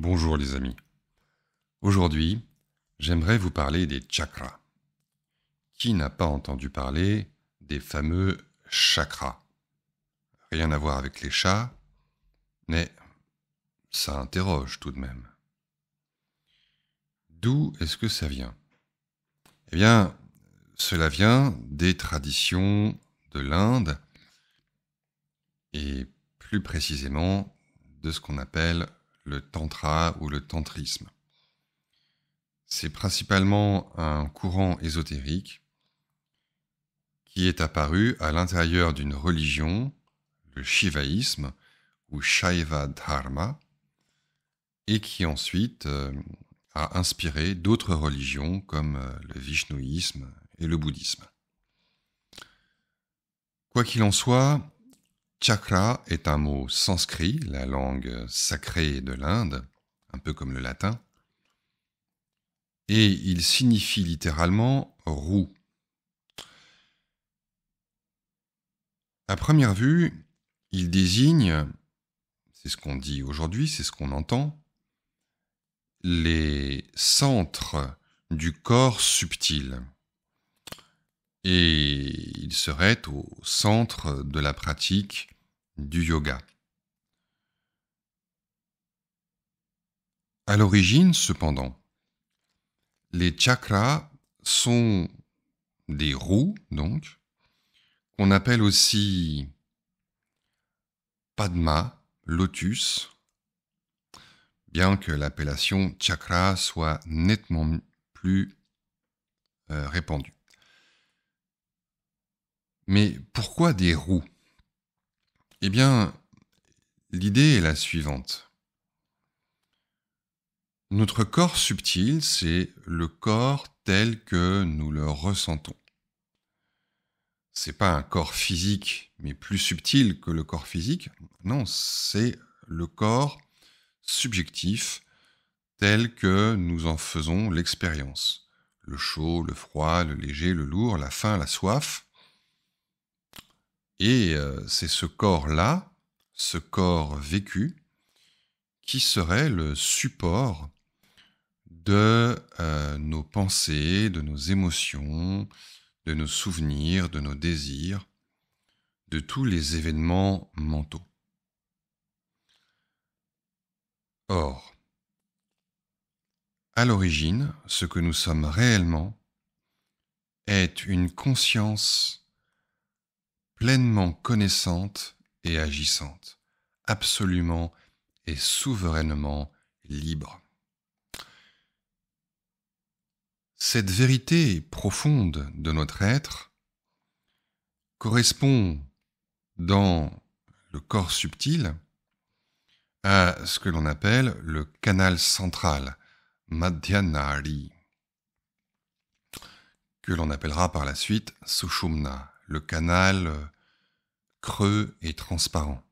Bonjour les amis. Aujourd'hui, j'aimerais vous parler des chakras. Qui n'a pas entendu parler des fameux chakras? Rien à voir avec les chats, mais ça interroge tout de même. D'où est-ce que ça vient? Eh bien, cela vient des traditions de l'Inde et plus précisément de ce qu'on appelle le tantra ou le tantrisme. C'est principalement un courant ésotérique qui est apparu à l'intérieur d'une religion, le shivaïsme ou Shaiva Dharma, et qui ensuite a inspiré d'autres religions comme le vishnouisme et le bouddhisme. Quoi qu'il en soit, chakra est un mot sanskrit, la langue sacrée de l'Inde, un peu comme le latin, et il signifie littéralement roue. À première vue, il désigne, c'est ce qu'on dit aujourd'hui, c'est ce qu'on entend, les centres du corps subtil. Et il serait au centre de la pratique du yoga. À l'origine, cependant, les chakras sont des roues, donc, qu'on appelle aussi Padma, lotus, bien que l'appellation chakra soit nettement plus répandue. Mais pourquoi des roues? Eh bien, l'idée est la suivante. Notre corps subtil, c'est le corps tel que nous le ressentons. C'est pas un corps physique, mais plus subtil que le corps physique. Non, c'est le corps subjectif tel que nous en faisons l'expérience. Le chaud, le froid, le léger, le lourd, la faim, la soif. Et c'est ce corps-là, ce corps vécu, qui serait le support de nos pensées, de nos émotions, de nos souvenirs, de nos désirs, de tous les événements mentaux. Or, à l'origine, ce que nous sommes réellement est une conscience pleinement connaissante et agissante, absolument et souverainement libre. Cette vérité profonde de notre être correspond dans le corps subtil à ce que l'on appelle le canal central, Madhyanari, que l'on appellera par la suite Sushumna, le canal creux et transparent.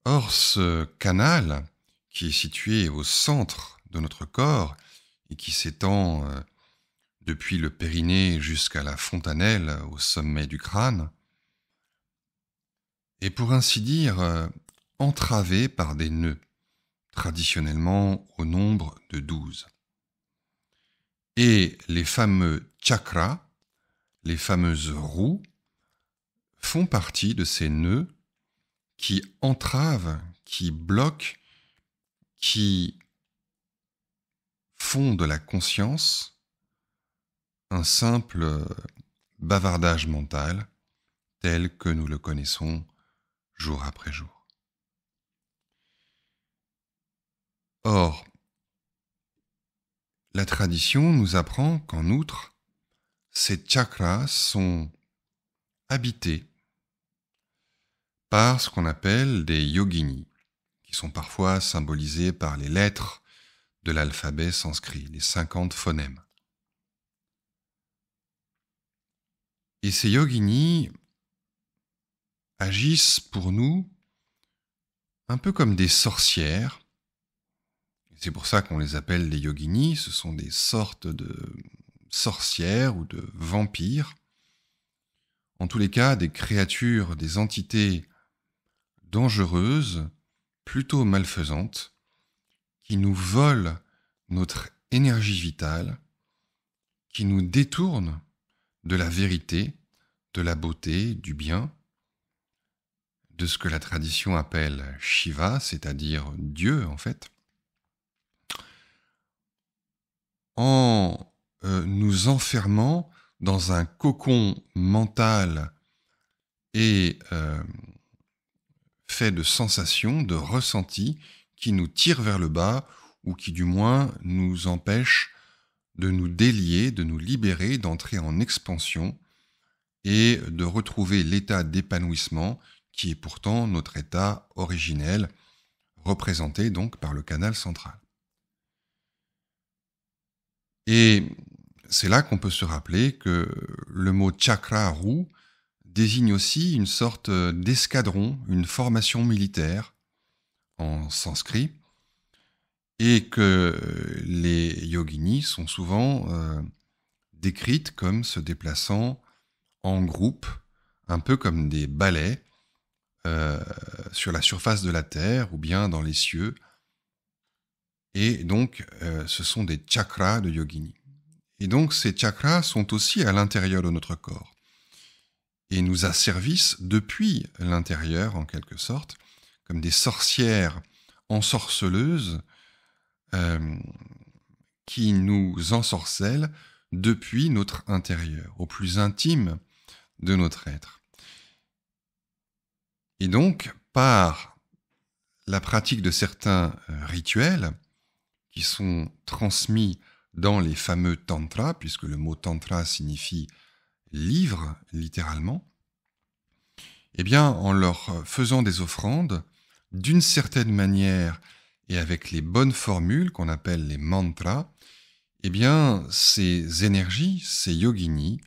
Or, ce canal, qui est situé au centre de notre corps et qui s'étend depuis le périnée jusqu'à la fontanelle au sommet du crâne, est pour ainsi dire entravé par des nœuds, traditionnellement au nombre de 12. Et les fameux chakras, les fameuses roues, font partie de ces nœuds qui entravent, qui bloquent, qui font de la conscience un simple bavardage mental tel que nous le connaissons jour après jour. Or, la tradition nous apprend qu'en outre, ces chakras sont habités par ce qu'on appelle des yoginis, qui sont parfois symbolisés par les lettres de l'alphabet sanskrit, les 50 phonèmes. Et ces yoginis agissent pour nous un peu comme des sorcières. C'est pour ça qu'on les appelle les yoginis. Ce sont des sortes de sorcières ou de vampires. En tous les cas, des créatures, des entités dangereuses, plutôt malfaisantes qui nous volent notre énergie vitale, qui nous détournent de la vérité, de la beauté, du bien, de ce que la tradition appelle Shiva, c'est-à-dire Dieu en fait, en nous enfermant dans un cocon mental et fait de sensations, de ressentis qui nous tirent vers le bas ou qui du moins nous empêchent de nous délier, de nous libérer, d'entrer en expansion et de retrouver l'état d'épanouissement qui est pourtant notre état originel, représenté donc par le canal central. Et c'est là qu'on peut se rappeler que le mot chakra roue désigne aussi une sorte d'escadron, une formation militaire en sanskrit, et que les yoginis sont souvent décrites comme se déplaçant en groupe, un peu comme des balais sur la surface de la terre ou bien dans les cieux. Et donc, ce sont des chakras de yogini. Et donc, ces chakras sont aussi à l'intérieur de notre corps et nous asservissent depuis l'intérieur, en quelque sorte, comme des sorcières ensorceleuses qui nous ensorcellent depuis notre intérieur, au plus intime de notre être. Et donc, par la pratique de certains rituels qui sont transmis dans les fameux tantras, puisque le mot tantra signifie livre, littéralement, eh bien, en leur faisant des offrandes, d'une certaine manière et avec les bonnes formules qu'on appelle les mantras, eh bien, ces énergies, ces yoginis,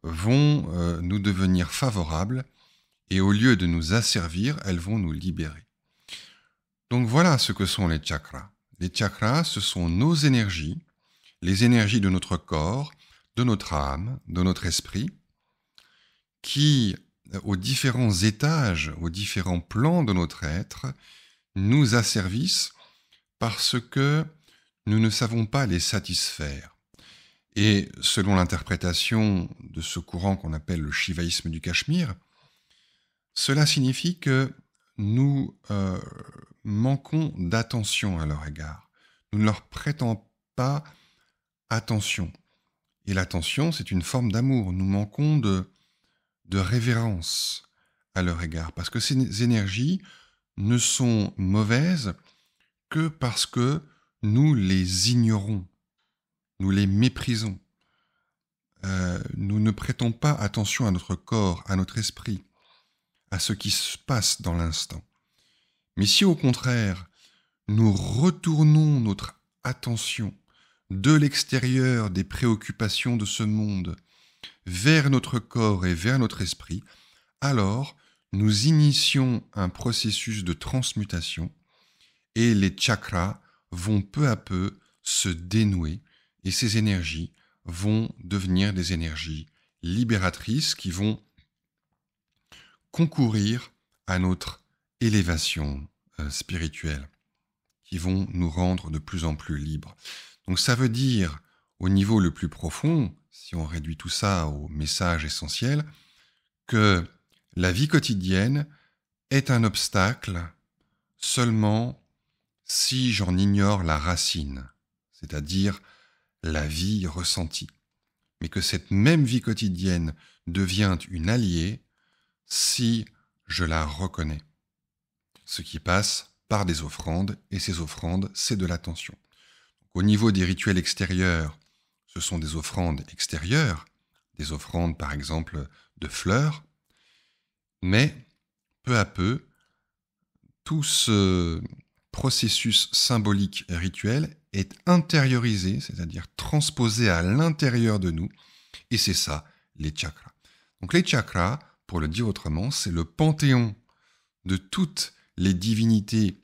vont nous devenir favorables et au lieu de nous asservir, elles vont nous libérer. Donc voilà ce que sont les chakras. Les chakras, ce sont nos énergies, les énergies de notre corps, de notre âme, de notre esprit, qui, aux différents étages, aux différents plans de notre être, nous asservissent parce que nous ne savons pas les satisfaire. Et selon l'interprétation de ce courant qu'on appelle le shivaïsme du Cachemire, cela signifie que nous manquons d'attention à leur égard. Nous ne leur prêtons pas attention. Et l'attention, c'est une forme d'amour. Nous manquons de révérence à leur égard, parce que ces énergies ne sont mauvaises que parce que nous les ignorons, nous les méprisons. Nous ne prêtons pas attention à notre corps, à notre esprit, à ce qui se passe dans l'instant. Mais si au contraire, nous retournons notre attention de l'extérieur des préoccupations de ce monde vers notre corps et vers notre esprit, alors nous initions un processus de transmutation et les chakras vont peu à peu se dénouer et ces énergies vont devenir des énergies libératrices qui vont concourir à notre élévation spirituelle, qui vont nous rendre de plus en plus libres. Donc ça veut dire, au niveau le plus profond, si on réduit tout ça au message essentiel, que la vie quotidienne est un obstacle seulement si j'en ignore la racine, c'est-à-dire la vie ressentie, mais que cette même vie quotidienne devient une alliée si je la reconnais. Ce qui passe par des offrandes, et ces offrandes, c'est de l'attention. Au niveau des rituels extérieurs, ce sont des offrandes extérieures, des offrandes par exemple de fleurs, mais peu à peu, tout ce processus symbolique et rituel est intériorisé, c'est-à-dire transposé à l'intérieur de nous, et c'est ça, les chakras. Donc les chakras, pour le dire autrement, c'est le panthéon de toutes les divinités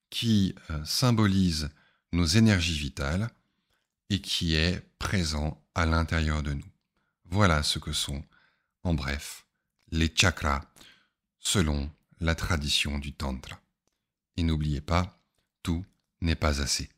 qui symbolisent nos énergies vitales et qui est présent à l'intérieur de nous. Voilà ce que sont, en bref, les chakras selon la tradition du Tantra. Et n'oubliez pas, tout n'est pas assez.